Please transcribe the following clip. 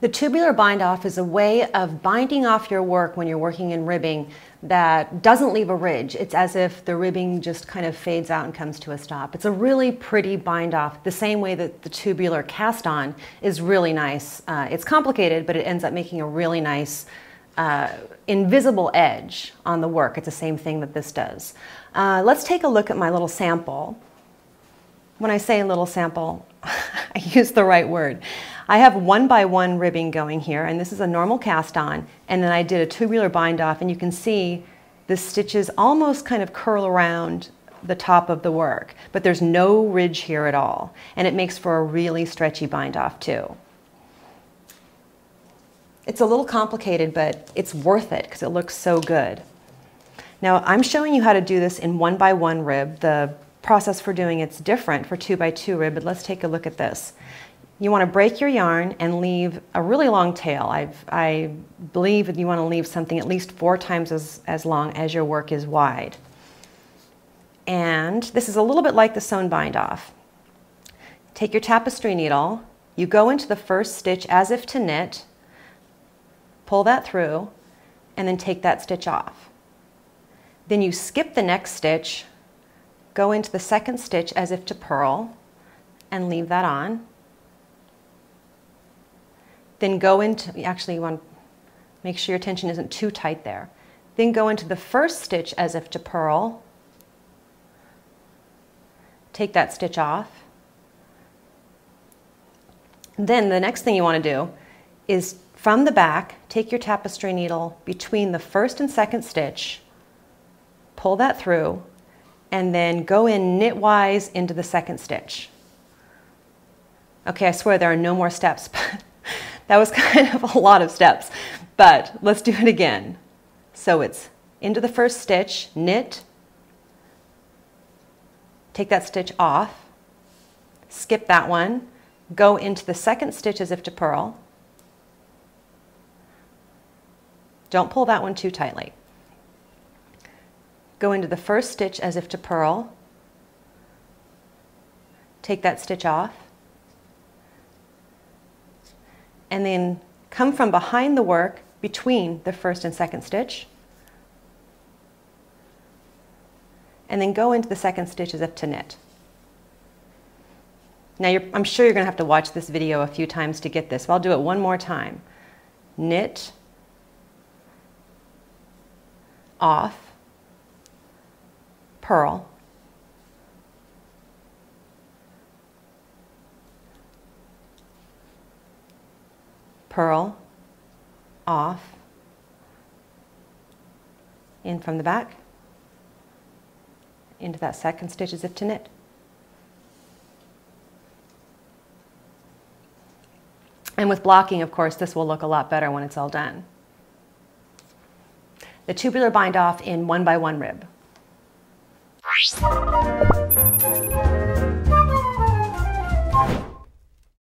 The tubular bind-off is a way of binding off your work when you're working in ribbing that doesn't leave a ridge. It's as if the ribbing just kind of fades out and comes to a stop. It's a really pretty bind-off, the same way that the tubular cast-on is really nice. It's complicated, but it ends up making a really nice invisible edge on the work. It's the same thing that this does. Let's take a look at my little sample. When I say little sample, I use the right word. I have 1x1 ribbing going here, and this is a normal cast on, and then I did a tubular bind off, and you can see the stitches almost kind of curl around the top of the work, but there's no ridge here at all, and it makes for a really stretchy bind off too. It's a little complicated, but it's worth it because it looks so good. Now I'm showing you how to do this in 1x1 rib. The process for doing it's different for 2x2 rib, but let's take a look at this. You want to break your yarn and leave a really long tail. I believe that you want to leave something at least 4 times as long as your work is wide. And this is a little bit like the sewn bind off. Take your tapestry needle, you go into the first stitch as if to knit, pull that through, and then take that stitch off. Then you skip the next stitch, go into the second stitch as if to purl, and leave that on. Then go into, actually you want to make sure your tension isn't too tight there. Then go into the first stitch as if to purl, take that stitch off. Then the next thing you want to do is from the back, take your tapestry needle between the first and second stitch, pull that through, and then go in knitwise into the second stitch. Okay, I swear there are no more steps, but that was kind of a lot of steps, but let's do it again. So it's into the first stitch, knit, take that stitch off, skip that one, go into the second stitch as if to purl. Don't pull that one too tightly. Go into the first stitch as if to purl, take that stitch off, and then come from behind the work between the first and second stitch, and then go into the second stitch as if to knit. Now I'm sure you're going to have to watch this video a few times to get this, but I'll do it one more time. Knit, off, purl, purl, off, in from the back, into that second stitch as if to knit. And with blocking, of course, this will look a lot better when it's all done. The tubular bind off in 1x1 rib.